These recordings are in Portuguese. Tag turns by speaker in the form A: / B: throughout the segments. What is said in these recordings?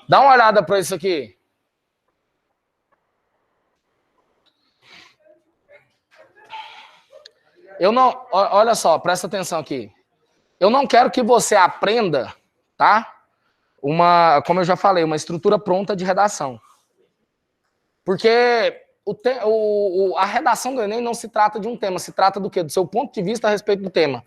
A: Dá uma olhada para isso aqui. Eu não... Olha só, presta atenção aqui. Eu não quero que você aprenda, tá? Como eu já falei, uma estrutura pronta de redação. Porque a redação do Enem não se trata de um tema, se trata do quê? Do seu ponto de vista a respeito do tema.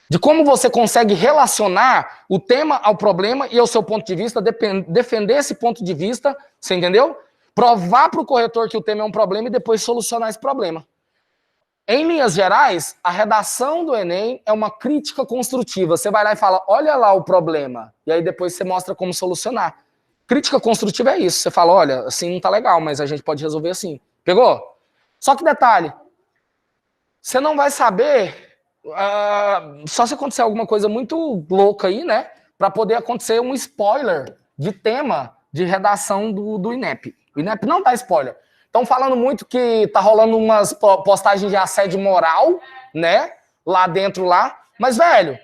A: De como você consegue relacionar o tema ao problema e ao seu ponto de vista, defender esse ponto de vista, você entendeu? Provar para o corretor que o tema é um problema e depois solucionar esse problema. Em linhas gerais, a redação do Enem é uma crítica construtiva. Você vai lá e fala, olha lá o problema. E aí depois você mostra como solucionar. Crítica construtiva é isso. Você fala, olha, assim não tá legal, mas a gente pode resolver assim. Pegou? Só que detalhe, você não vai saber, só se acontecer alguma coisa muito louca aí, né? Para poder acontecer um spoiler de tema de redação do INEP. O INEP não dá spoiler. Estão falando muito que tá rolando umas postagens de assédio moral, né? Lá dentro lá. Mas, velho,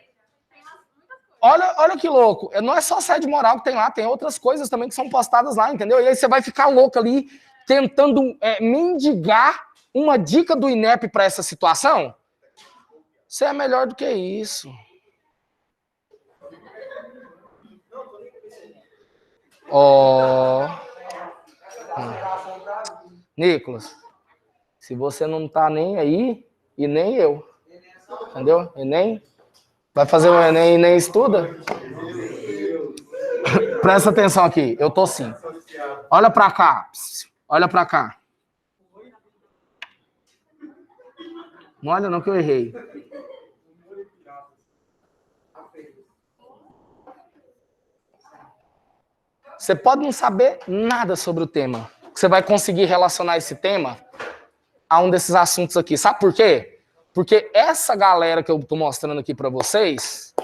A: olha que louco. Não é só assédio moral que tem lá, tem outras coisas também que são postadas lá, entendeu? E aí você vai ficar louco ali, tentando mendigar uma dica do INEP para essa situação? Você é melhor do que isso. Nicolas, se você não tá nem aí, e nem eu, entendeu? Enem, vai fazer o Enem e nem estuda? Presta atenção aqui, eu tô sim. Olha pra cá, olha pra cá. Não olha não que eu errei. Você pode não saber nada sobre o tema. Você vai conseguir relacionar esse tema a um desses assuntos aqui. Sabe por quê? Porque essa galera que eu estou mostrando aqui para vocês,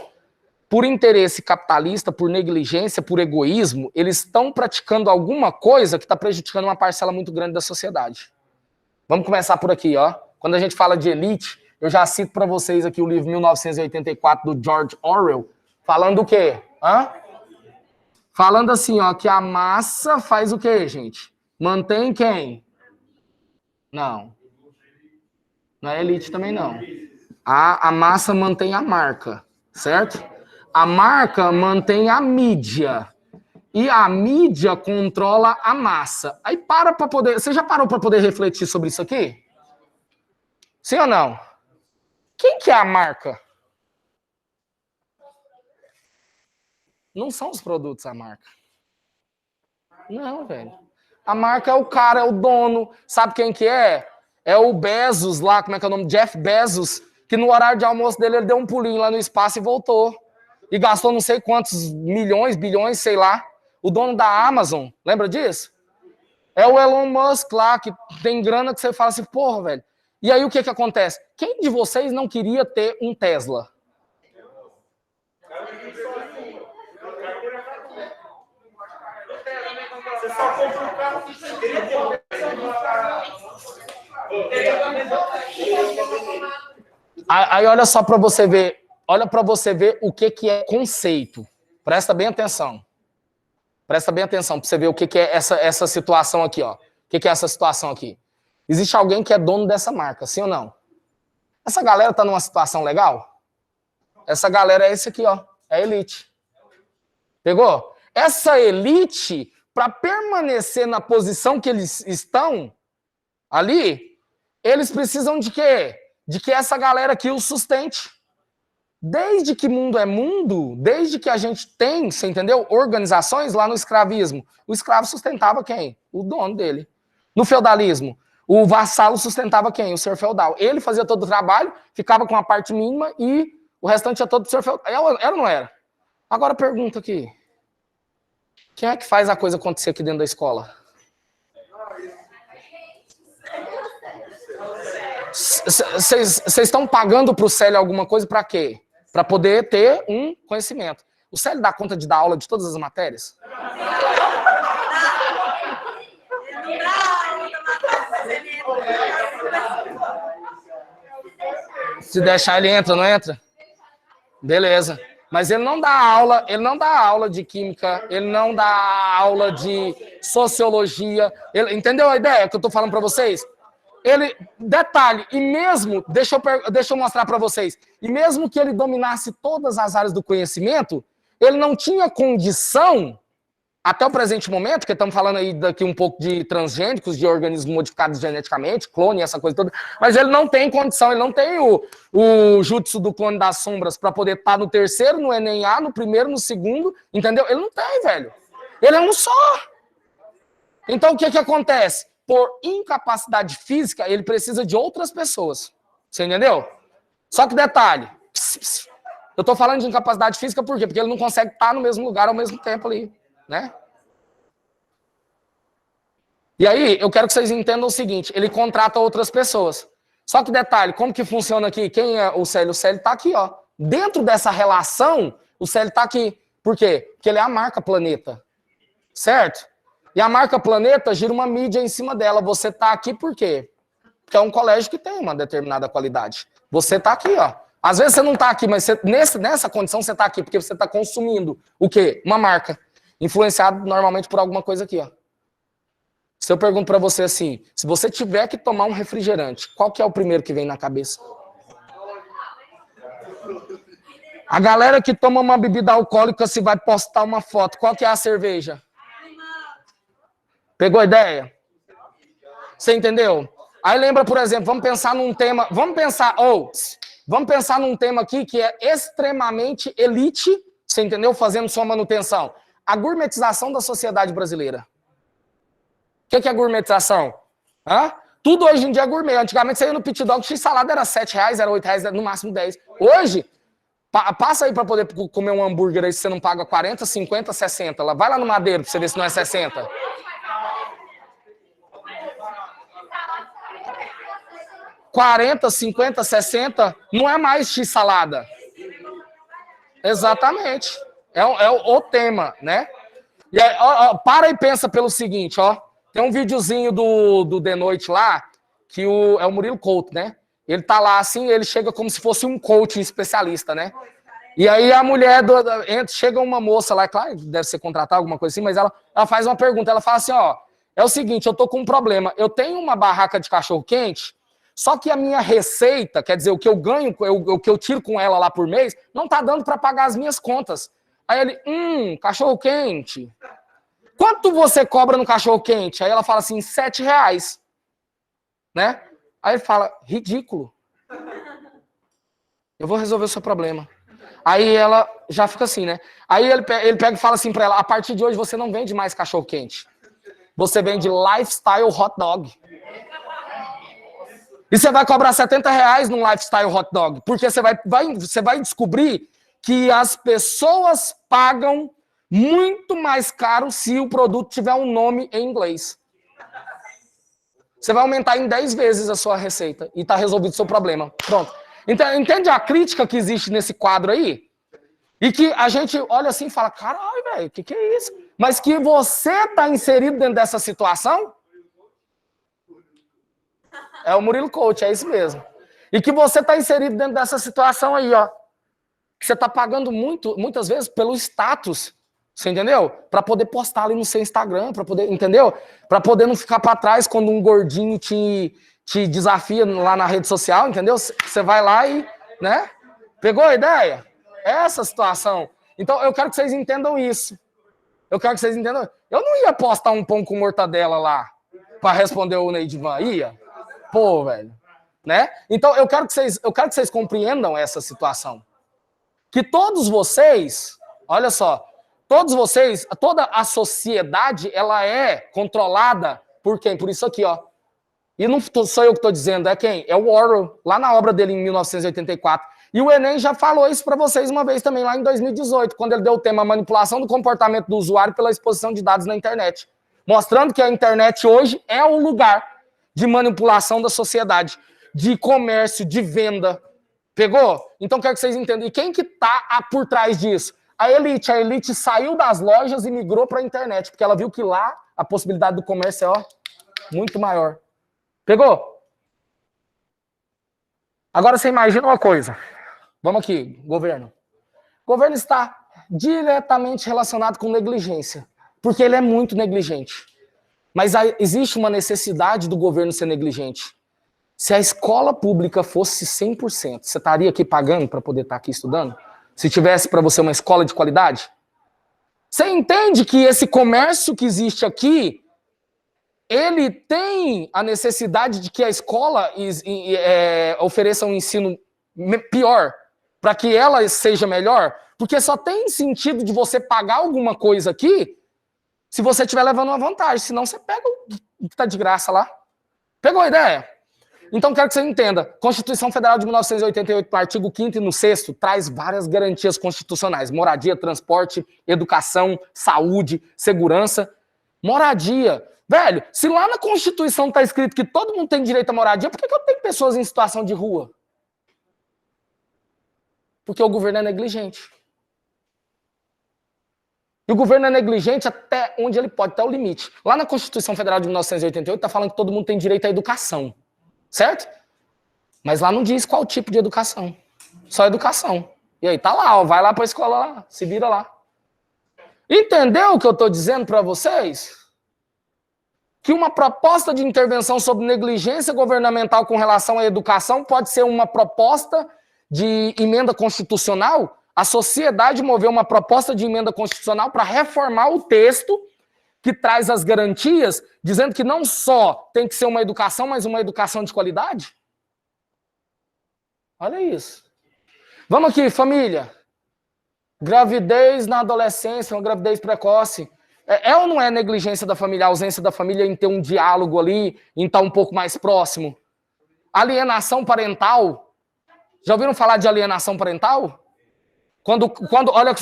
A: por interesse capitalista, por negligência, por egoísmo, eles estão praticando alguma coisa que está prejudicando uma parcela muito grande da sociedade. Vamos começar por aqui, ó. Quando a gente fala de elite, eu já cito para vocês aqui o livro 1984 do George Orwell, falando o quê? Falando assim, ó, que a massa faz o quê, gente? Mantém quem? Não. Não é elite também, não. A massa mantém a marca, certo? A marca mantém a mídia. E a mídia controla a massa. Aí para poder... Você já parou para poder refletir sobre isso aqui? Sim ou não? Quem que é a marca? Não são os produtos a marca. Não, velho. A marca é o cara, é o dono. Sabe quem que é? É o Bezos lá, como é que é o nome? Jeff Bezos, que no horário de almoço dele ele deu um pulinho lá no espaço e voltou. E gastou não sei quantos milhões, bilhões, sei lá. O dono da Amazon, lembra disso? É o Elon Musk lá, que tem grana que você fala assim, porra, velho. E aí o que que acontece? Quem de vocês não queria ter um Tesla? Você só comprou um carro que Aí olha só para você ver, olha para você ver o que que é conceito. Presta bem atenção. Presta bem atenção para você ver o que que é essa situação aqui, ó. O que que é essa situação aqui? Existe alguém que é dono dessa marca, sim ou não? Essa galera tá numa situação legal? Essa galera é esse aqui, ó. É a elite. Pegou? Essa elite, para permanecer na posição que eles estão ali, eles precisam de quê? De que essa galera aqui os sustente. Desde que mundo é mundo, desde que a gente tem, você entendeu? Organizações lá no escravismo. O escravo sustentava quem? O dono dele. No feudalismo, o vassalo sustentava quem? O senhor feudal. Ele fazia todo o trabalho, ficava com a parte mínima e o restante é todo do senhor feudal. Era ou não era? Agora pergunta aqui. Quem é que faz a coisa acontecer aqui dentro da escola? Vocês estão pagando para o Célio alguma coisa para quê? Para poder ter um conhecimento. O Célio dá conta de dar aula de todas as matérias? Se deixar ele entra, não entra? Beleza. Mas ele não dá aula de química, ele não dá aula de sociologia. Entendeu a ideia que eu tô falando para vocês? Detalhe, e mesmo, deixa eu mostrar para vocês, e mesmo que ele dominasse todas as áreas do conhecimento, ele não tinha condição, até o presente momento, que estamos falando aí daqui um pouco de transgênicos, de organismos modificados geneticamente, clone, essa coisa toda, mas ele não tem condição, ele não tem o jutsu do clone das sombras para poder estar no terceiro, no Enem A, no primeiro, no segundo, entendeu? Ele não tem, velho. Ele é um só. Então, o que acontece? Por incapacidade física, ele precisa de outras pessoas. Você entendeu? Só que detalhe, eu tô falando de incapacidade física por quê? Porque ele não consegue estar no mesmo lugar ao mesmo tempo ali, né? E aí, eu quero que vocês entendam o seguinte, ele contrata outras pessoas. Só que detalhe, como que funciona aqui? Quem é o Célio? O Célio tá aqui, ó. Dentro dessa relação, o Célio tá aqui. Por quê? Porque ele é a marca Planeta. Certo? E a marca Planeta gira uma mídia em cima dela. Você tá aqui por quê? Porque é um colégio que tem uma determinada qualidade. Você tá aqui, ó. Às vezes você não tá aqui, mas nessa condição você tá aqui porque você tá consumindo o quê? Uma marca. Influenciado normalmente por alguma coisa aqui, ó. Se eu pergunto para você assim, se você tiver que tomar um refrigerante, qual que é o primeiro que vem na cabeça? A galera que toma uma bebida alcoólica, se vai postar uma foto, qual que é a cerveja? Pegou a ideia? Você entendeu? Aí lembra, por exemplo, vamos pensar num tema num tema aqui que é extremamente elite, você entendeu? Fazendo sua manutenção. A gourmetização da sociedade brasileira. O que é gourmetização? Tudo hoje em dia é gourmet. Antigamente você ia no pit dog, x-salada era R$7, era R$8, no máximo 10. Hoje, passa aí para poder comer um hambúrguer aí se você não paga 40, 50, 60. Vai lá no Madeiro para você ver se não é 60. R$40, 50, 60, não é mais x-salada. Exatamente. É o tema, né? E aí, para e pensa pelo seguinte, ó. Tem um videozinho do The Noite lá, que é o Murilo Couto, né? Ele tá lá assim, ele chega como se fosse um coaching especialista, né? E aí a mulher, chega uma moça lá, claro, deve ser contratada, alguma coisa assim, mas ela faz uma pergunta, ela fala assim, ó, é o seguinte, eu tô com um problema, eu tenho uma barraca de cachorro-quente, só que a minha receita, quer dizer, o que eu ganho, o que eu tiro com ela lá por mês, não tá dando para pagar as minhas contas. Aí ele, cachorro-quente. Quanto você cobra no cachorro-quente? Aí ela fala assim, R$7. Né? Aí ele fala, ridículo. Eu vou resolver o seu problema. Aí ela já fica assim, né? Aí ele pega e fala assim pra ela, a partir de hoje você não vende mais cachorro-quente. Você vende lifestyle hot dog. E você vai cobrar R$70 num lifestyle hot dog. Porque você vai descobrir que as pessoas pagam muito mais caro se o produto tiver um nome em inglês. Você vai aumentar em 10 vezes a sua receita e tá resolvido o seu problema. Pronto. Então, entende a crítica que existe nesse quadro aí? E que a gente olha assim e fala, caralho, velho, o que é isso? Mas que você tá inserido dentro dessa situação? É o Murilo Coach, é isso mesmo. E que você tá inserido dentro dessa situação aí, ó. Que você tá pagando muitas vezes pelo status. Você entendeu? Para poder postar ali no seu Instagram, para poder, entendeu? Para poder não ficar para trás quando um gordinho te desafia lá na rede social, entendeu? Você vai lá e, né? Pegou a ideia? É essa situação. Então, eu quero que vocês entendam isso. Eu quero que vocês entendam. Eu não ia postar um pão com mortadela lá para responder o Neidivan. Ia? Pô, velho. Né? Então, eu quero que vocês compreendam essa situação. Que todos vocês, olha só, todos vocês, toda a sociedade, ela é controlada por quem? Por isso aqui, ó. E não sou eu que estou dizendo, é quem? É o Orwell, lá na obra dele em 1984. E o Enem já falou isso para vocês uma vez também, lá em 2018, quando ele deu o tema manipulação do comportamento do usuário pela exposição de dados na internet. Mostrando que a internet hoje é o lugar de manipulação da sociedade, de comércio, de venda. Pegou? Então quero que vocês entendam. E quem que tá por trás disso? A elite saiu das lojas e migrou para a internet, porque ela viu que lá a possibilidade do comércio é, ó, muito maior. Pegou? Agora você imagina uma coisa. Vamos aqui, governo. governo está diretamente relacionado com negligência, porque ele é muito negligente. Mas existe uma necessidade do governo ser negligente. Se a escola pública fosse 100%, você estaria aqui pagando para poder estar aqui estudando? Se tivesse para você uma escola de qualidade? Você entende que esse comércio que existe aqui, ele tem a necessidade de que a escola ofereça um ensino pior, para que ela seja melhor? Porque só tem sentido de você pagar alguma coisa aqui se você estiver levando uma vantagem. Senão você pega o que está de graça lá. Pegou a ideia? Então quero que você entenda. Constituição Federal de 1988, no artigo 5º e no 6º, traz várias garantias constitucionais. Moradia, transporte, educação, saúde, segurança. Moradia. Velho, se lá na Constituição está escrito que todo mundo tem direito à moradia, por que eu tenho pessoas em situação de rua? Porque o governo é negligente. E o governo é negligente até onde ele pode, até o limite. Lá na Constituição Federal de 1988 está falando que todo mundo tem direito à educação. Certo? Mas lá não diz qual tipo de educação. Só educação. E aí, tá lá, ó, vai lá para a escola lá, se vira lá. Entendeu o que eu estou dizendo para vocês? Que uma proposta de intervenção sobre negligência governamental com relação à educação pode ser uma proposta de emenda constitucional? A sociedade moveu uma proposta de emenda constitucional para reformar o texto que traz as garantias, dizendo que não só tem que ser uma educação, mas uma educação de qualidade? Olha isso. Vamos aqui, família. Gravidez na adolescência, uma gravidez precoce. É ou não é negligência da família, a ausência da família em ter um diálogo ali, em estar um pouco mais próximo? Alienação parental. Já ouviram falar de alienação parental?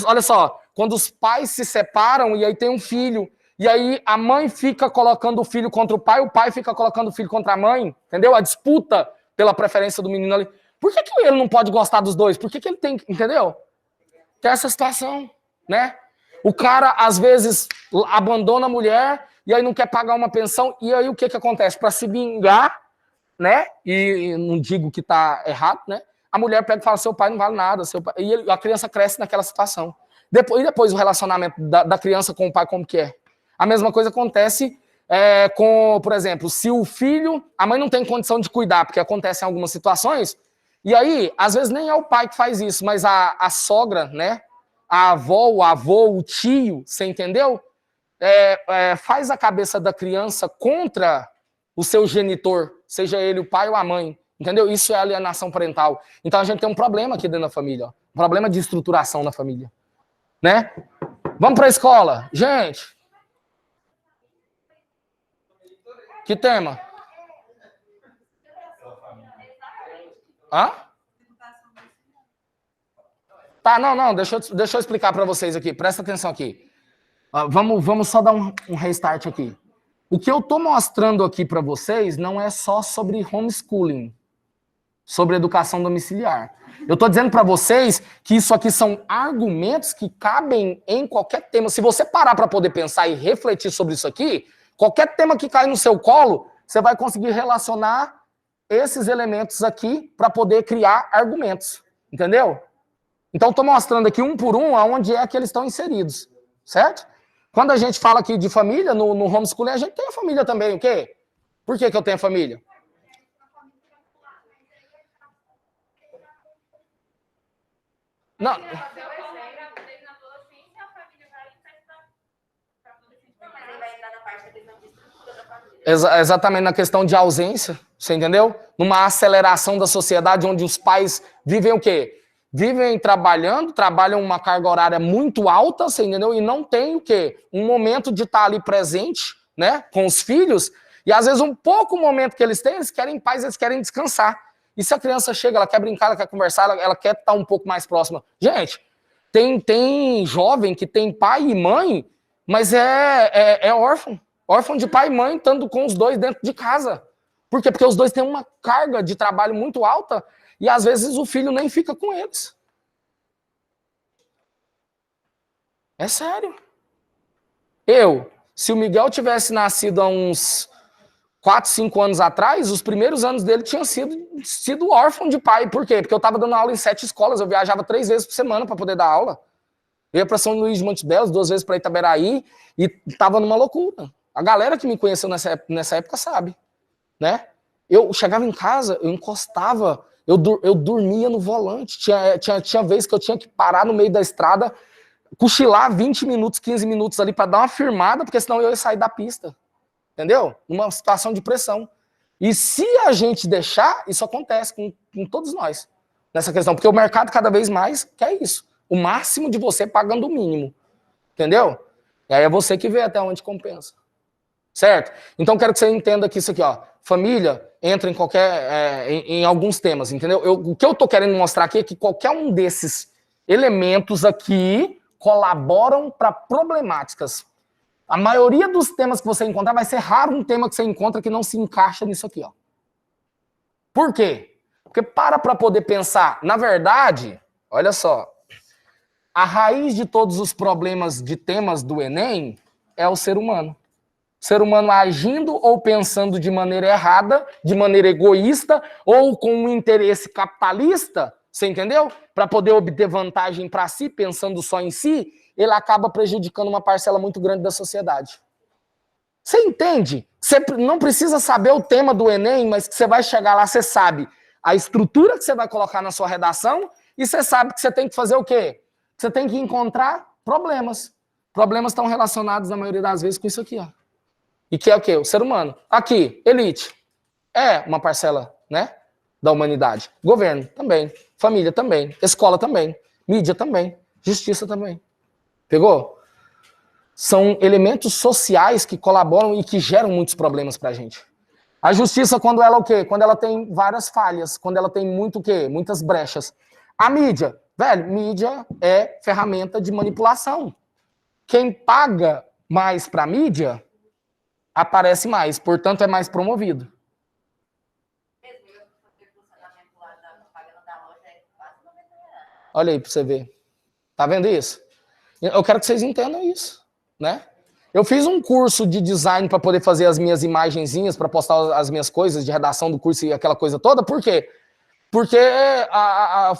A: Olha só, quando os pais se separam e aí tem um filho, e aí a mãe fica colocando o filho contra o pai fica colocando o filho contra a mãe, entendeu? A disputa pela preferência do menino ali. Por que ele não pode gostar dos dois? Por que ele tem, entendeu? Tem essa situação, né? O cara, às vezes, abandona a mulher e aí não quer pagar uma pensão, e aí o que acontece? Para se vingar, né? E não digo que tá errado, né? A mulher pega e fala, seu pai não vale nada, seu pai... E a criança cresce naquela situação. Depois o relacionamento da criança com o pai, como que é? A mesma coisa acontece com, por exemplo, se o filho, a mãe não tem condição de cuidar, porque acontece em algumas situações, e aí, às vezes nem é o pai que faz isso, mas a sogra, né? A avó, o avô, o tio, você entendeu? Faz a cabeça da criança contra o seu genitor, seja ele o pai ou a mãe, entendeu? Isso é alienação parental. Então a gente tem um problema aqui dentro da família, ó. Um problema de estruturação na família, né? Vamos para a escola. Gente, que tema? Hã? Tá, não, deixa eu explicar para vocês aqui, presta atenção aqui. Vamos só dar um restart aqui. O que eu tô mostrando aqui para vocês não é só sobre homeschooling, sobre educação domiciliar. Eu tô dizendo para vocês que isso aqui são argumentos que cabem em qualquer tema. Se você parar para poder pensar e refletir sobre isso aqui, qualquer tema que cai no seu colo, você vai conseguir relacionar esses elementos aqui para poder criar argumentos. Entendeu? Então, estou mostrando aqui um por um aonde é que eles estão inseridos. Certo? Quando a gente fala aqui de família, no homeschooling, a gente tem a família também, o quê? Por que eu tenho família? Não. Exatamente na questão de ausência, você entendeu? Numa aceleração da sociedade onde os pais vivem o quê? Vivem trabalhando, trabalham uma carga horária muito alta, você entendeu? E não tem o quê? Um momento de estar ali presente, né, com os filhos, e às vezes um pouco momento que eles têm, eles querem paz, eles querem descansar. E se a criança chega, ela quer brincar, ela quer conversar, ela quer estar um pouco mais próxima. Gente, tem jovem que tem pai e mãe, mas é órfão. Órfão de pai e mãe, estando com os dois dentro de casa. Por quê? Porque os dois têm uma carga de trabalho muito alta e às vezes o filho nem fica com eles. É sério. Se o Miguel tivesse nascido há uns 4, 5 anos atrás, os primeiros anos dele tinham sido órfão de pai. Por quê? Porque eu estava dando aula em 7 escolas, eu viajava 3 vezes por semana para poder dar aula. Eu ia para São Luís de Montes Belos, 2 vezes para Itaberaí, e estava numa loucura. A galera que me conheceu nessa época sabe, né? Eu chegava em casa, eu encostava, eu dormia no volante. Tinha vezes que eu tinha que parar no meio da estrada, cochilar 20 minutos, 15 minutos ali para dar uma firmada, porque senão eu ia sair da pista. Entendeu? Numa situação de pressão. E se a gente deixar, isso acontece com todos nós. Nessa questão, porque o mercado cada vez mais quer isso. O máximo de você pagando o mínimo. Entendeu? E aí é você que vê até onde compensa. Certo? Então quero que você entenda que isso aqui, ó, família entra em alguns temas, entendeu? O que eu tô querendo mostrar aqui é que qualquer um desses elementos aqui colaboram para problemáticas. A maioria dos temas que você encontrar, vai ser raro um tema que você encontra que não se encaixa nisso aqui, ó. Por quê? Porque para poder pensar, na verdade, olha só, a raiz de todos os problemas de temas do Enem é o ser humano. O ser humano agindo ou pensando de maneira errada, de maneira egoísta, ou com um interesse capitalista, você entendeu? Para poder obter vantagem para si, pensando só em si, ele acaba prejudicando uma parcela muito grande da sociedade. Você entende? Você não precisa saber o tema do Enem, mas que você vai chegar lá, você sabe a estrutura que você vai colocar na sua redação e você sabe que você tem que fazer o quê? Você tem que encontrar problemas. Problemas estão relacionados, na maioria das vezes, com isso aqui, ó. E que é o quê? O ser humano. Aqui, elite. É uma parcela, né, da humanidade. Governo também. Família também. Escola também. Mídia também. Justiça também. Pegou? São elementos sociais que colaboram e que geram muitos problemas pra gente. A justiça, quando ela o quê? Quando ela tem várias falhas, quando ela tem muito o quê? Muitas brechas. A mídia, velho, mídia é ferramenta de manipulação. Quem paga mais pra mídia aparece mais, portanto é mais promovido. Olha aí pra você ver. Tá vendo isso? Eu quero que vocês entendam isso, né? Eu fiz um curso de design para poder fazer as minhas imagenzinhas, para postar as minhas coisas de redação do curso e aquela coisa toda. Por quê? Porque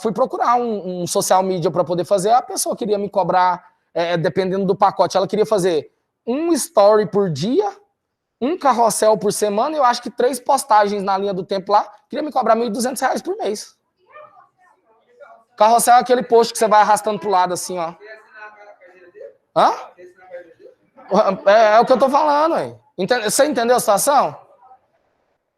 A: fui procurar um social media para poder fazer. A pessoa queria me cobrar, dependendo do pacote, ela queria fazer um story por dia, um carrossel por semana, e eu acho que 3 postagens na linha do tempo lá, queria me cobrar R$1.200 por mês. Carrossel é aquele post que você vai arrastando pro lado assim, ó. Hã? É o que eu tô falando, aí. Você entendeu a situação?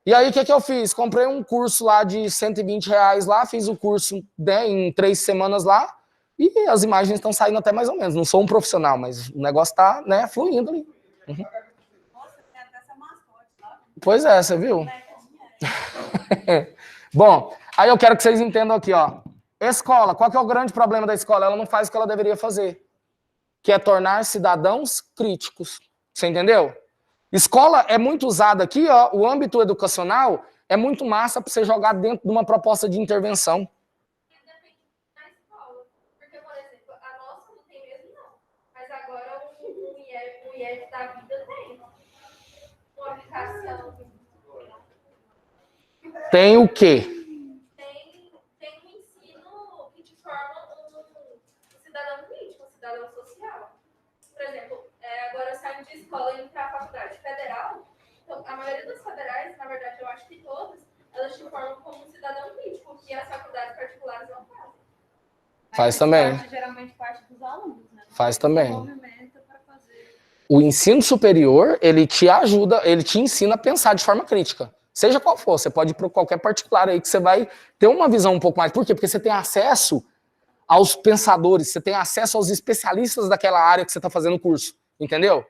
A: E aí, o que eu fiz? Comprei um curso lá de R$120 lá, fiz o curso, né, em 3 semanas lá, e as imagens estão saindo até mais ou menos. Não sou um profissional, mas o negócio tá, né, fluindo ali. Uhum. Pois é, você viu? Bom, aí eu quero que vocês entendam aqui, ó. Escola, qual que é o grande problema da escola? Ela não faz o que ela deveria fazer, que é tornar cidadãos críticos. Você entendeu? Escola é muito usada aqui, ó, o âmbito educacional é muito massa para você jogar dentro de uma proposta de intervenção.
B: Depende da escola. Porque, por exemplo, a nossa não tem mesmo, não. Mas agora o IEF da vida tem. Uma aplicação.
A: Tem o quê?
B: Tem um ensino que te forma um cidadão crítico, um cidadão social. Por exemplo, agora eu saio de escola e indo para a faculdade federal. Então, a maioria das federais, na verdade, eu acho que todas, elas te formam como um cidadão crítico, que as faculdades particulares não fazem.
A: Faz também.
B: Geralmente parte dos alunos, né?
A: Faz também. O ensino superior, ele te ajuda, ele te ensina a pensar de forma crítica. Seja qual for, você pode ir para qualquer particular aí que você vai ter uma visão um pouco mais. Por quê? Porque você tem acesso aos pensadores, você tem acesso aos especialistas daquela área que você está fazendo o curso, entendeu?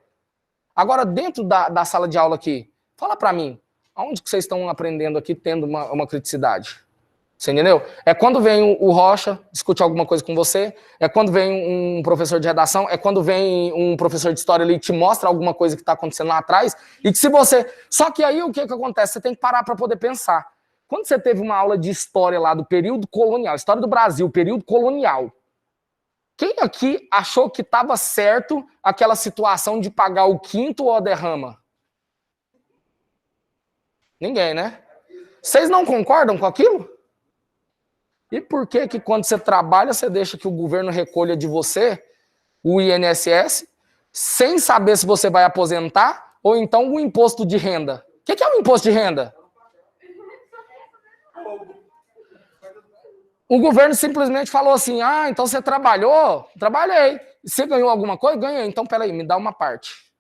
A: Agora, dentro da sala de aula aqui, fala para mim, aonde que vocês estão aprendendo aqui tendo uma criticidade? Você entendeu? É quando vem o Rocha discutir alguma coisa com você, é quando vem um professor de redação, é quando vem um professor de história ali e te mostra alguma coisa que está acontecendo lá atrás, e que se você... Só que aí o que acontece? Você tem que parar para poder pensar. Quando você teve uma aula de história lá do período colonial, história do Brasil, período colonial, quem aqui achou que estava certo aquela situação de pagar o quinto ou a derrama? Ninguém, né? Vocês não concordam com aquilo? E por que que quando você trabalha, você deixa que o governo recolha de você o INSS, sem saber se você vai aposentar, ou então o imposto de renda? O que é o imposto de renda? O governo simplesmente falou assim, ah, então você trabalhou? Trabalhei. Você ganhou alguma coisa? Ganhei. Então, peraí, me dá uma parte.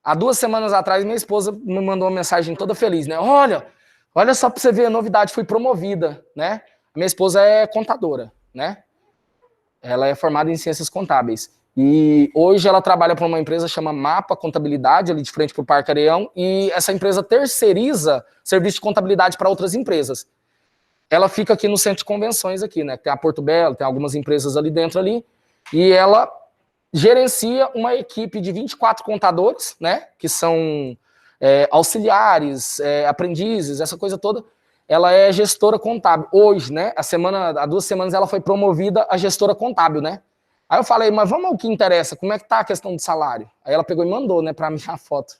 A: Há 2 semanas atrás, minha esposa me mandou uma mensagem toda feliz, né? Olha só para você ver a novidade, fui promovida, né? Minha esposa é contadora, né? Ela é formada em ciências contábeis. E hoje ela trabalha para uma empresa chamada Mapa Contabilidade, ali de frente para o Parque Areião, e essa empresa terceiriza serviço de contabilidade para outras empresas. Ela fica aqui no centro de convenções aqui, né? Tem a Porto Belo, tem algumas empresas ali dentro ali, e ela gerencia uma equipe de 24 contadores, né? Que são auxiliares, aprendizes, essa coisa toda. Ela é gestora contábil. Hoje, né? Há 2 semanas ela foi promovida a gestora contábil, né? Aí eu falei, mas vamos ao que interessa, como é que tá a questão do salário? Aí ela pegou e mandou, né, pra mim a foto.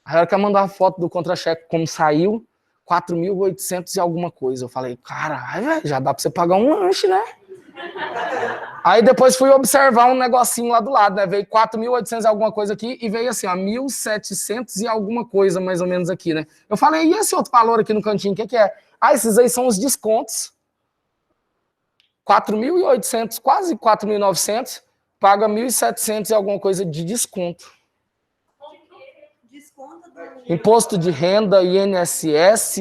A: Aí ela quer mandar a foto do contra-cheque, como saiu, 4.800 e alguma coisa. Eu falei, caralho, velho, já dá pra você pagar um lanche, né? Aí depois fui observar um negocinho lá do lado, né? Veio 4.800 e alguma coisa aqui e veio assim, ó, 1.700 e alguma coisa mais ou menos aqui, né? Eu falei, e esse outro valor aqui no cantinho, o que é? Ah, esses aí são os descontos. 4.800, quase 4.900, paga 1.700 e alguma coisa de desconto. Imposto de renda, INSS,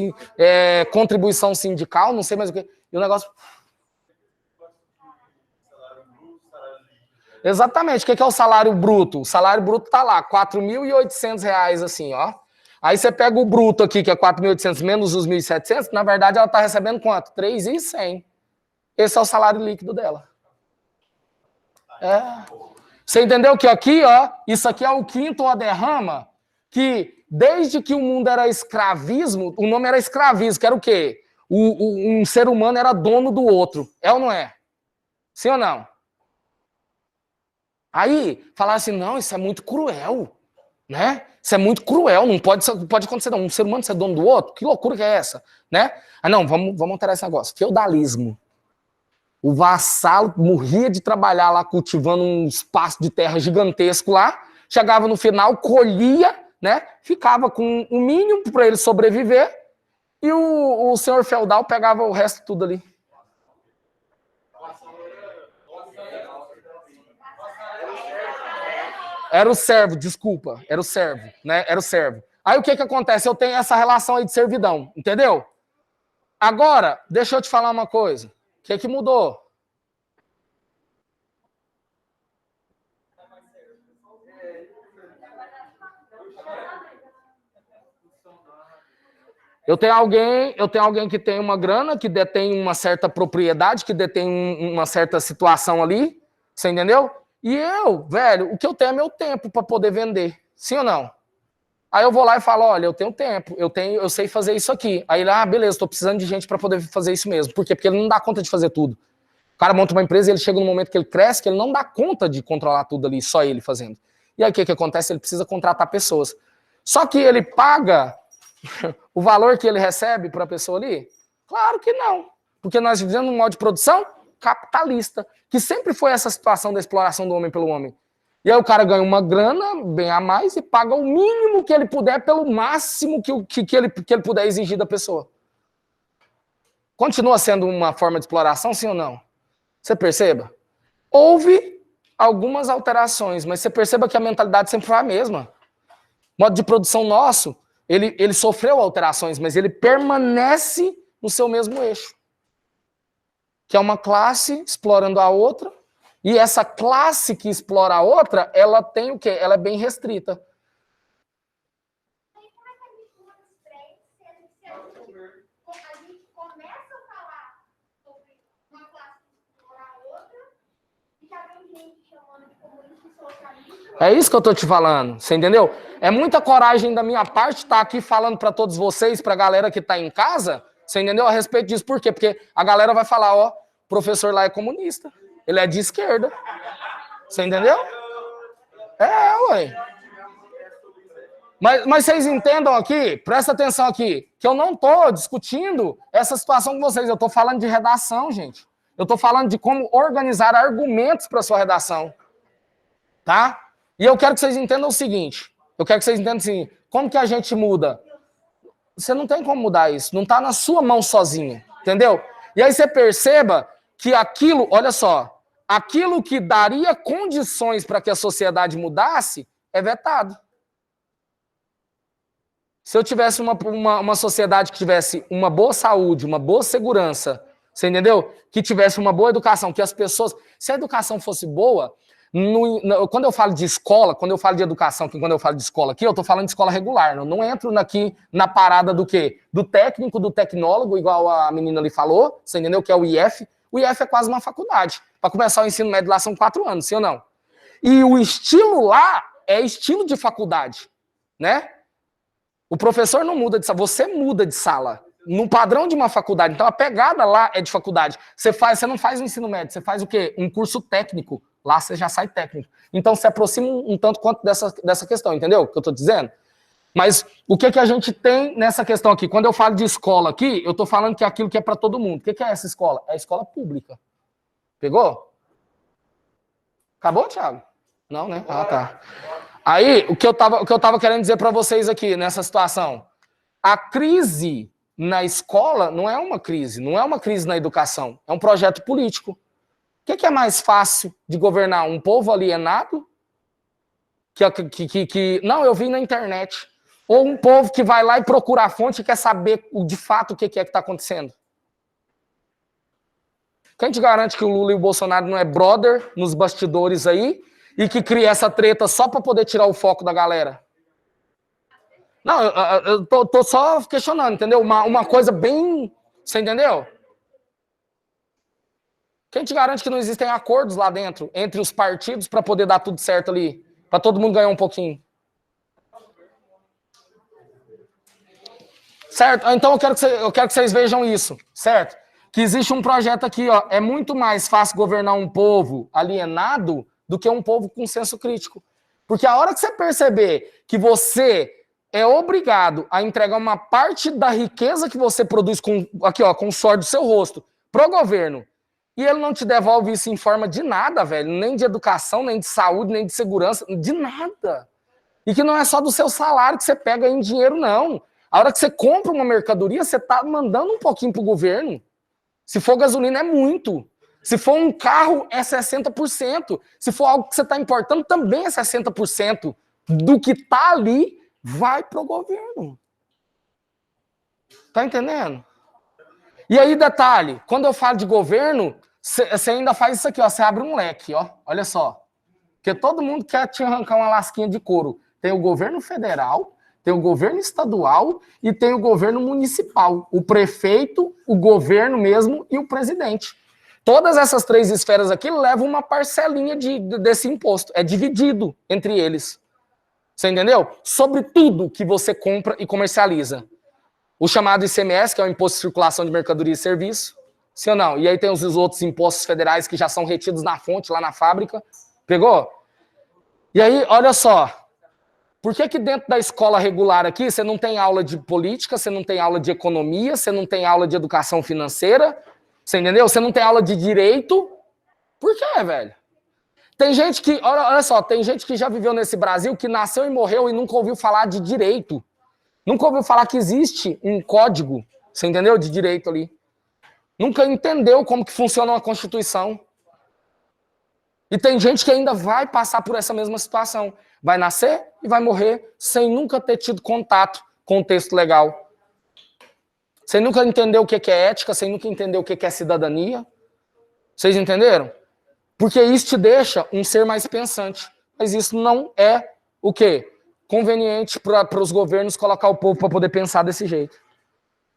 A: contribuição sindical, não sei mais o que. E o negócio... Exatamente. O que é o salário bruto? O salário bruto tá lá, R$4.800, assim, ó. Aí você pega o bruto aqui, que é 4.800 menos os 1.700, na verdade ela tá recebendo quanto? 3.100. Esse é o salário líquido dela. Você entendeu que aqui, ó, isso aqui é o quinto a derrama, que desde que o mundo era escravismo, o nome era escravismo, que era o quê? Um ser humano era dono do outro. É ou não é? Sim ou não? Aí, falar assim, não, isso é muito cruel, né? Isso é muito cruel, não pode acontecer, não. Um ser humano ser dono do outro? Que loucura que é essa, né? Ah, não, vamos alterar esse negócio. Feudalismo. O vassalo morria de trabalhar lá cultivando um espaço de terra gigantesco lá, chegava no final, colhia, né? Ficava com o mínimo para ele sobreviver e o senhor feudal pegava o resto tudo ali. Era o servo, desculpa, era o servo, né? Era o servo. Aí o que acontece? Eu tenho essa relação aí de servidão, entendeu? Agora, deixa eu te falar uma coisa. O que mudou? Eu tenho alguém que tem uma grana, que detém uma certa propriedade, que detém uma certa situação ali, você entendeu? E eu, velho, o que eu tenho é meu tempo para poder vender, sim ou não? Aí eu vou lá e falo, olha, eu tenho tempo, eu sei fazer isso aqui. Aí ele, beleza, estou precisando de gente para poder fazer isso mesmo. Por quê? Porque ele não dá conta de fazer tudo. O cara monta uma empresa e ele chega num momento que ele cresce, que ele não dá conta de controlar tudo ali, só ele fazendo. E aí o que acontece? Ele precisa contratar pessoas. Só que ele paga o valor que ele recebe para a pessoa ali? Claro que não. Porque nós vivemos num modo de produção capitalista, que sempre foi essa situação da exploração do homem pelo homem. E aí o cara ganha uma grana bem a mais e paga o mínimo que ele puder pelo máximo que ele puder exigir da pessoa. Continua sendo uma forma de exploração, sim ou não? Você perceba? Houve algumas alterações, mas você perceba que a mentalidade sempre foi a mesma. O modo de produção nosso, ele sofreu alterações, mas ele permanece no seu mesmo eixo. Que é uma classe explorando a outra, e essa classe que explora a outra, ela tem o quê? Ela é bem restrita. É isso que eu tô te falando, você entendeu? É muita coragem da minha parte estar aqui falando para todos vocês, para a galera que tá em casa, você entendeu? A respeito disso. Por quê? Porque a galera vai falar, ó, o professor lá é comunista, ele é de esquerda. Você entendeu? Ué. Mas vocês entendam aqui, presta atenção aqui, que eu não estou discutindo essa situação com vocês, eu estou falando de redação, gente. Eu estou falando de como organizar argumentos para sua redação. Tá? E eu quero que vocês entendam o seguinte, como que a gente muda? Você não tem como mudar isso, não está na sua mão sozinha, entendeu? E aí você perceba que aquilo, olha só, aquilo que daria condições para que a sociedade mudasse é vetado. Se eu tivesse uma sociedade que tivesse uma boa saúde, uma boa segurança, você entendeu? Que tivesse uma boa educação, que as pessoas... Se a educação fosse boa, quando eu falo de escola, quando eu falo de educação, quando eu falo de escola aqui, eu estou falando de escola regular, não entro aqui na parada do quê? Do técnico, do tecnólogo, igual a menina ali falou, você entendeu? Que é o IF. O IF é quase uma faculdade. Para começar o ensino médio lá são 4 anos, sim ou não? E o estilo lá é estilo de faculdade, né? O professor não muda de sala, você muda de sala. No padrão de uma faculdade. Então a pegada lá é de faculdade. Você não faz o ensino médio, você faz o quê? Um curso técnico. Lá você já sai técnico. Então se aproxima um tanto quanto dessa questão, entendeu o que eu estou dizendo? Mas o que a gente tem nessa questão aqui? Quando eu falo de escola aqui, eu estou falando que é aquilo que é para todo mundo. O que é essa escola? É a escola pública. Pegou? Acabou, Thiago? Não, né? Ah, tá. Aí, o que eu tava querendo dizer para vocês aqui, nessa situação. A crise na escola não é uma crise na educação, é um projeto político. O que é mais fácil de governar? Um povo alienado? Não, eu vi na internet. Ou um povo que vai lá e procura a fonte e quer saber de fato o que está acontecendo? Quem te garante que o Lula e o Bolsonaro não é brother nos bastidores aí? E que cria essa treta só para poder tirar o foco da galera? Não, eu tô só questionando, entendeu? Uma coisa bem... Você entendeu? Quem te garante que não existem acordos lá dentro, entre os partidos, para poder dar tudo certo ali? Para todo mundo ganhar um pouquinho. Certo? Então eu quero que vocês vejam isso, certo? Que existe um projeto aqui, ó. É muito mais fácil governar um povo alienado do que um povo com senso crítico. Porque a hora que você perceber que você é obrigado a entregar uma parte da riqueza que você produz com o suor do seu rosto pro governo, e ele não te devolve isso em forma de nada, velho, nem de educação, nem de saúde, nem de segurança, de nada. E que não é só do seu salário que você pega em dinheiro, não. A hora que você compra uma mercadoria, você tá mandando um pouquinho pro governo. Se for gasolina, é muito. Se for um carro, é 60%. Se for algo que você está importando, também é 60%. Do que está ali, vai para o governo. Tá entendendo? E aí, detalhe, quando eu falo de governo, você ainda faz isso aqui, ó. Você abre um leque, ó. Olha só. Porque todo mundo quer te arrancar uma lasquinha de couro. Tem o governo federal, tem o governo estadual e tem o governo municipal. O prefeito, o governo mesmo e o presidente. Todas essas 3 esferas aqui levam uma parcelinha desse imposto. É dividido entre eles. Você entendeu? Sobre tudo que você compra e comercializa. O chamado ICMS, que é o Imposto de Circulação de Mercadoria e Serviço. Sim ou não? E aí tem os outros impostos federais que já são retidos na fonte, lá na fábrica. Pegou? E aí, olha só. Por que dentro da escola regular aqui você não tem aula de política, você não tem aula de economia, você não tem aula de educação financeira? Você entendeu? Você não tem aula de direito. Por quê, velho? Tem gente que, olha só, tem gente que já viveu nesse Brasil que nasceu e morreu e nunca ouviu falar de direito. Nunca ouviu falar que existe um código, você entendeu? De direito ali. Nunca entendeu como que funciona uma Constituição. E tem gente que ainda vai passar por essa mesma situação. Vai nascer e vai morrer sem nunca ter tido contato com o texto legal. Sem nunca entender o que é ética, sem nunca entender o que é cidadania. Vocês entenderam? Porque isso te deixa um ser mais pensante. Mas isso não é o quê? Conveniente para os governos colocar o povo para poder pensar desse jeito.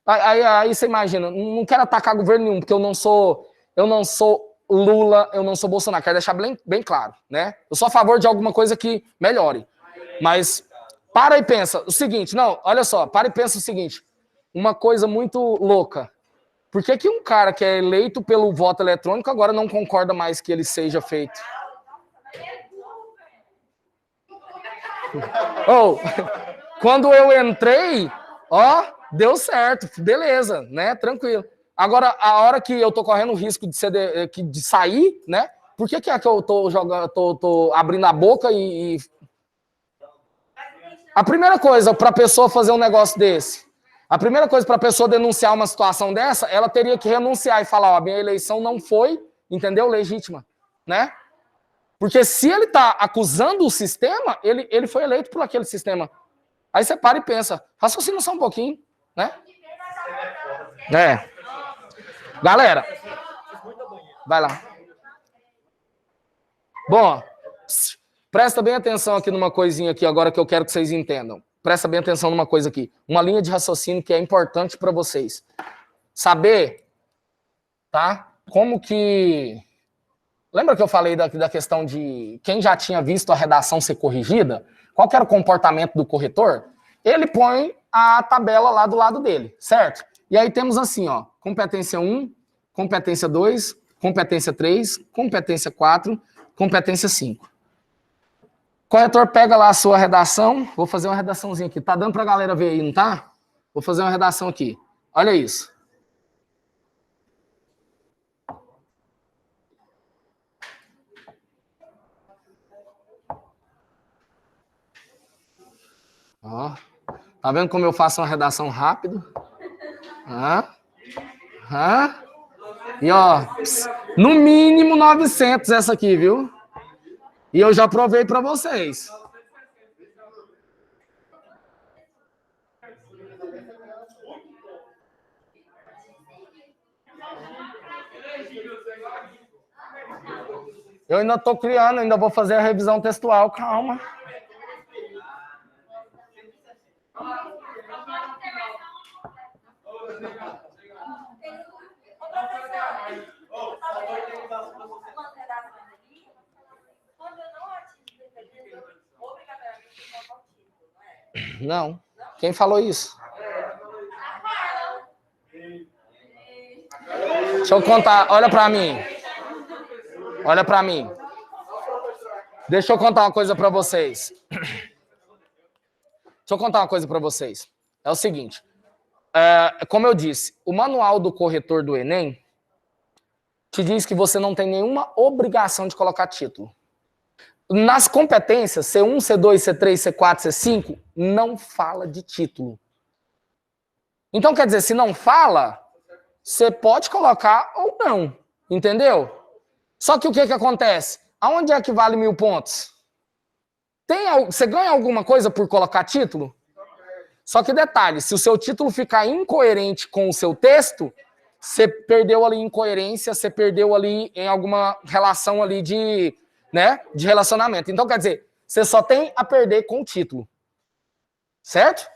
A: Aí você imagina, não quero atacar governo nenhum, porque eu não sou Lula, eu não sou Bolsonaro. Quero deixar bem claro, né? Eu sou a favor de alguma coisa que melhore. Mas para e pensa o seguinte, não, olha só, para e pensa o seguinte, uma coisa muito louca. Por que um cara que é eleito pelo voto eletrônico agora não concorda mais que ele seja feito? Quando eu entrei, ó, deu certo, beleza, né? Tranquilo. Agora, a hora que eu tô correndo o risco de sair, né? Por que é que eu tô jogando, tô abrindo a boca e... A primeira coisa para a pessoa fazer um negócio desse, a primeira coisa para a pessoa denunciar uma situação dessa, ela teria que renunciar e falar, ó, minha eleição não foi, entendeu? Legítima, né? Porque se ele tá acusando o sistema, ele foi eleito por aquele sistema. Aí você para e pensa, raciocina só um pouquinho, né? É. Galera, vai lá. Bom, presta bem atenção aqui numa coisinha aqui agora que eu quero que vocês entendam. Presta bem atenção numa coisa aqui. Uma linha de raciocínio que é importante para vocês. Saber, tá? Como que... Lembra que eu falei da questão de quem já tinha visto a redação ser corrigida? Qual que era o comportamento do corretor? Ele põe a tabela lá do lado dele, certo? E aí temos assim, ó, competência 1, competência 2, competência 3, competência 4, competência 5. O corretor pega lá a sua redação, vou fazer uma redaçãozinha aqui. Tá dando pra galera ver aí, não tá? Vou fazer uma redação aqui. Olha isso. Ó, tá vendo como eu faço uma redação rápido? E ó, no mínimo 900 essa aqui, viu? E eu já provei para vocês. Eu ainda estou criando, ainda vou fazer a revisão textual, calma. Não. Quem falou isso? Deixa eu contar, olha para mim. Olha para mim. Deixa eu contar uma coisa para vocês. Deixa eu contar uma coisa para vocês. É o seguinte, como eu disse, o manual do corretor do Enem te diz que você não tem nenhuma obrigação de colocar título. Nas competências, C1, C2, C3, C4, C5, não fala de título. Então, quer dizer, se não fala, você pode colocar ou não, entendeu? Só que o que acontece? Aonde é que vale 1000 pontos? Você ganha alguma coisa por colocar título? Só que detalhe, se o seu título ficar incoerente com o seu texto, você perdeu ali incoerência, você perdeu ali em alguma relação ali de relacionamento. Então, quer dizer, você só tem a perder com o título. Certo?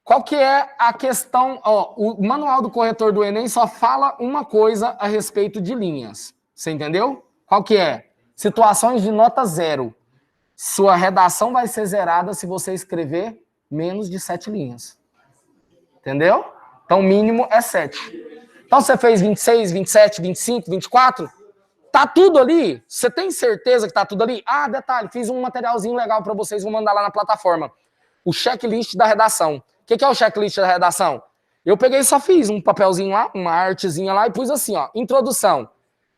A: Qual que é a questão? Ó, o manual do corretor do Enem só fala uma coisa a respeito de linhas. Você entendeu? Qual que é? Situações de nota 0. Sua redação vai ser zerada se você escrever menos de 7 linhas. Entendeu? Então, o mínimo é 7. Então, você fez 26, 27, 25, 24... Tá tudo ali? Você tem certeza que tá tudo ali? Ah, detalhe, fiz um materialzinho legal para vocês, vou mandar lá na plataforma. O checklist da redação. O que é o checklist da redação? Eu peguei e só fiz um papelzinho lá, uma artezinha lá e pus assim, ó, introdução,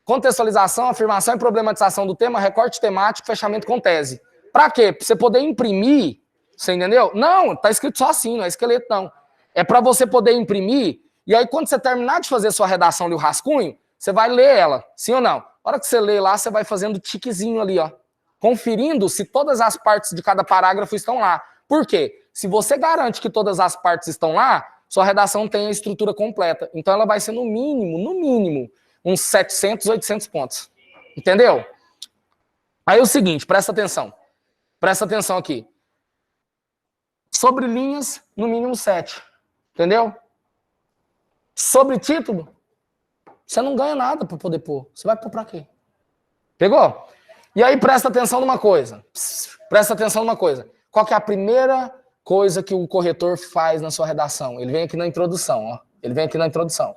A: contextualização, afirmação e problematização do tema, recorte temático, fechamento com tese. Pra quê? Pra você poder imprimir, você entendeu? Não, tá escrito só assim, não é esqueleto não. É para você poder imprimir, e aí quando você terminar de fazer sua redação ali, o rascunho, você vai ler ela, sim ou não? A hora que você lê lá, você vai fazendo tiquezinho ali, ó. Conferindo se todas as partes de cada parágrafo estão lá. Por quê? Se você garante que todas as partes estão lá, sua redação tem a estrutura completa. Então ela vai ser no mínimo, uns 700, 800 pontos. Entendeu? Aí é o seguinte, presta atenção. Presta atenção aqui. Sobre linhas, no mínimo 7. Entendeu? Sobre título, você não ganha nada para poder pôr. Você vai pôr para quê? Pegou? E aí presta atenção numa coisa. Presta atenção numa coisa. Qual que é a primeira coisa que o corretor faz na sua redação? Ele vem aqui na introdução, ó. Ele vem aqui na introdução.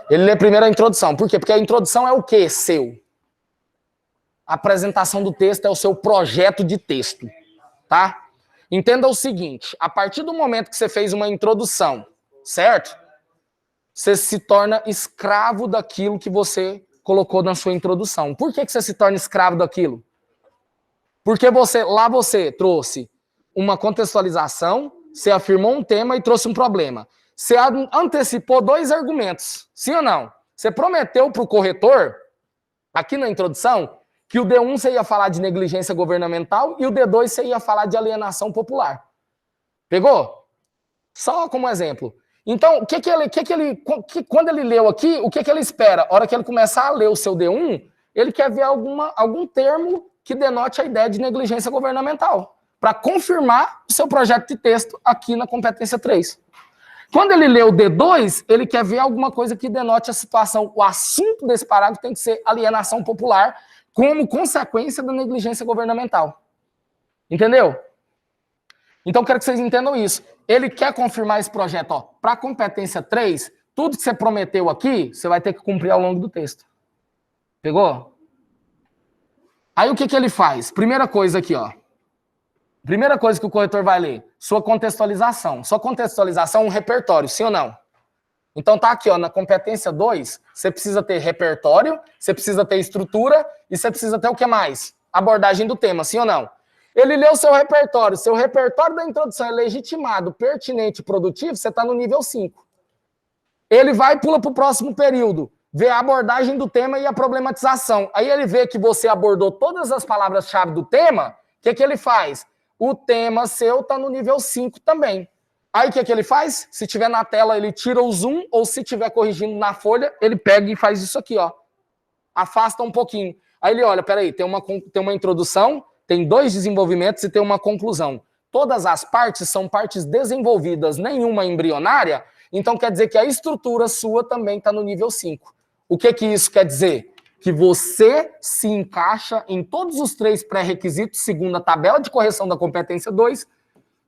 A: Ele lê primeiro a introdução. Por quê? Porque a introdução é o quê? Seu. A apresentação do texto é o seu projeto de texto. Tá? Entenda o seguinte, a partir do momento que você fez uma introdução, certo? Você se torna escravo daquilo que você colocou na sua introdução. Por que você se torna escravo daquilo? Porque você trouxe uma contextualização, você afirmou um tema e trouxe um problema. Você antecipou 2 argumentos, sim ou não? Você prometeu para o corretor, aqui na introdução, que o D1 você ia falar de negligência governamental e o D2 você ia falar de alienação popular. Pegou? Só como exemplo. Então, quando ele leu aqui, o que ele espera? A hora que ele começar a ler o seu D1, ele quer ver algum termo que denote a ideia de negligência governamental, para confirmar o seu projeto de texto aqui na competência 3. Quando ele lê o D2, ele quer ver alguma coisa que denote a situação. O assunto desse parágrafo tem que ser alienação popular como consequência da negligência governamental. Entendeu? Então, quero que vocês entendam isso. Ele quer confirmar esse projeto. Para a competência 3, tudo que você prometeu aqui, você vai ter que cumprir ao longo do texto. Pegou? Aí, o que ele faz? Primeira coisa aqui, ó. Primeira coisa que o corretor vai ler, sua contextualização. Sua contextualização é um repertório, sim ou não? Então tá aqui, ó, na competência 2, você precisa ter repertório, você precisa ter estrutura e você precisa ter o que mais? Abordagem do tema, sim ou não? Ele leu seu repertório da introdução é legitimado, pertinente e produtivo, você tá no nível 5. Ele vai e pula pro próximo período, vê a abordagem do tema e a problematização. Aí ele vê que você abordou todas as palavras-chave do tema, o que ele faz? O tema seu tá no nível 5 também. Aí o que ele faz? Se tiver na tela, ele tira o zoom, ou se tiver corrigindo na folha, ele pega e faz isso aqui, ó. Afasta um pouquinho. Aí ele olha, peraí, tem uma introdução, tem 2 desenvolvimentos e tem uma conclusão. Todas as partes são partes desenvolvidas, nenhuma embrionária, então quer dizer que a estrutura sua também está no nível 5. O que isso quer dizer? Que você se encaixa em todos os 3 pré-requisitos, segundo a tabela de correção da competência 2,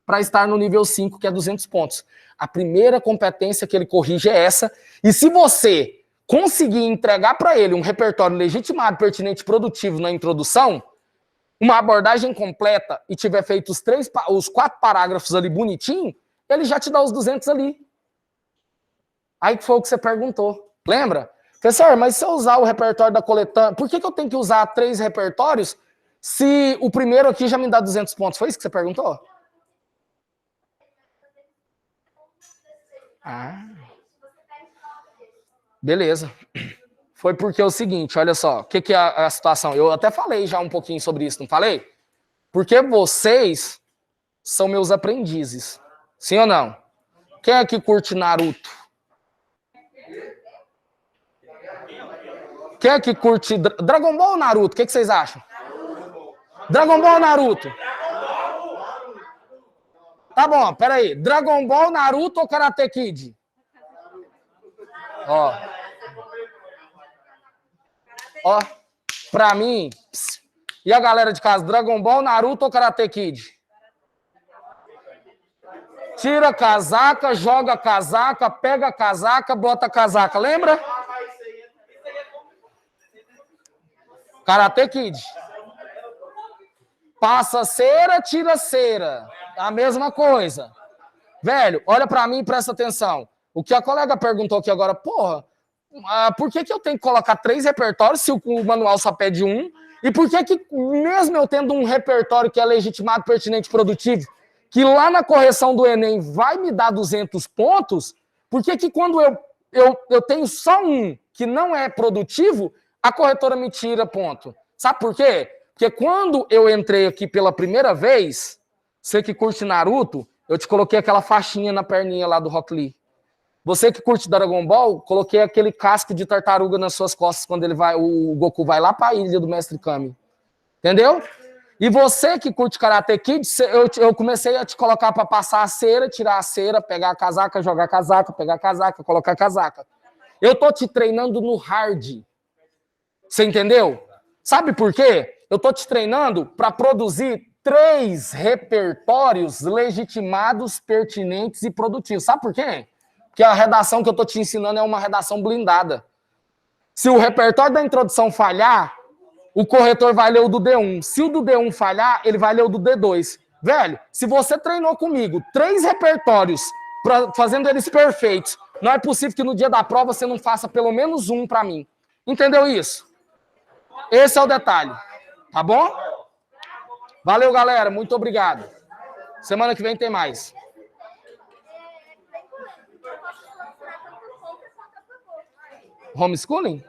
A: para estar no nível 5, que é 200 pontos. A primeira competência que ele corrige é essa, e se você conseguir entregar para ele um repertório legitimado, pertinente e produtivo na introdução, uma abordagem completa e tiver feito os 4 parágrafos ali bonitinho, ele já te dá os 200 ali. Aí que foi o que você perguntou. Lembra? Professor, mas se eu usar o repertório da coletânea, por que eu tenho que usar 3 repertórios se o primeiro aqui já me dá 200 pontos? Foi isso que você perguntou? Ah. Beleza. Foi porque é o seguinte, olha só, o que é a situação? Eu até falei já um pouquinho sobre isso, não falei? Porque vocês são meus aprendizes. Sim ou não? Quem é que curte Naruto? Quem é que curte Dragon Ball ou Naruto? O que vocês acham? Dragon Ball ou Naruto? Tá bom, peraí. Dragon Ball, Naruto ou Karate Kid? Ó, pra mim, e a galera de casa, Dragon Ball, Naruto ou Karate Kid? Tira a casaca, joga a casaca, pega a casaca, bota a casaca, lembra? Karate Kid. Passa cera, tira cera. A mesma coisa. Velho, olha pra mim e presta atenção. O que a colega perguntou aqui agora, porra, por que eu tenho que colocar 3 repertórios se o manual só pede 1? E por que mesmo eu tendo um repertório que é legitimado, pertinente e produtivo, que lá na correção do Enem vai me dar 200 pontos, por que quando eu tenho só um que não é produtivo, a corretora me tira ponto? Sabe por quê? Porque quando eu entrei aqui pela primeira vez, você que curte Naruto, eu te coloquei aquela faixinha na perninha lá do Rock Lee. Você que curte Dragon Ball, coloquei aquele casco de tartaruga nas suas costas quando o Goku vai lá para a ilha do Mestre Kami. Entendeu? E você que curte Karate Kid, eu comecei a te colocar para passar a cera, tirar a cera, pegar a casaca, jogar a casaca, pegar a casaca, colocar a casaca. Eu tô te treinando no hard. Você entendeu? Sabe por quê? Eu tô te treinando para produzir 3 repertórios legitimados, pertinentes e produtivos. Sabe por quê? Porque a redação que eu tô te ensinando é uma redação blindada. Se o repertório da introdução falhar, o corretor vai ler o do D1. Se o do D1 falhar, ele vai ler o do D2. Velho, se você treinou comigo 3 repertórios, fazendo eles perfeitos, não é possível que no dia da prova você não faça pelo menos um para mim. Entendeu isso? Esse é o detalhe. Tá bom? Valeu, galera. Muito obrigado. Semana que vem tem mais. Homeschooling?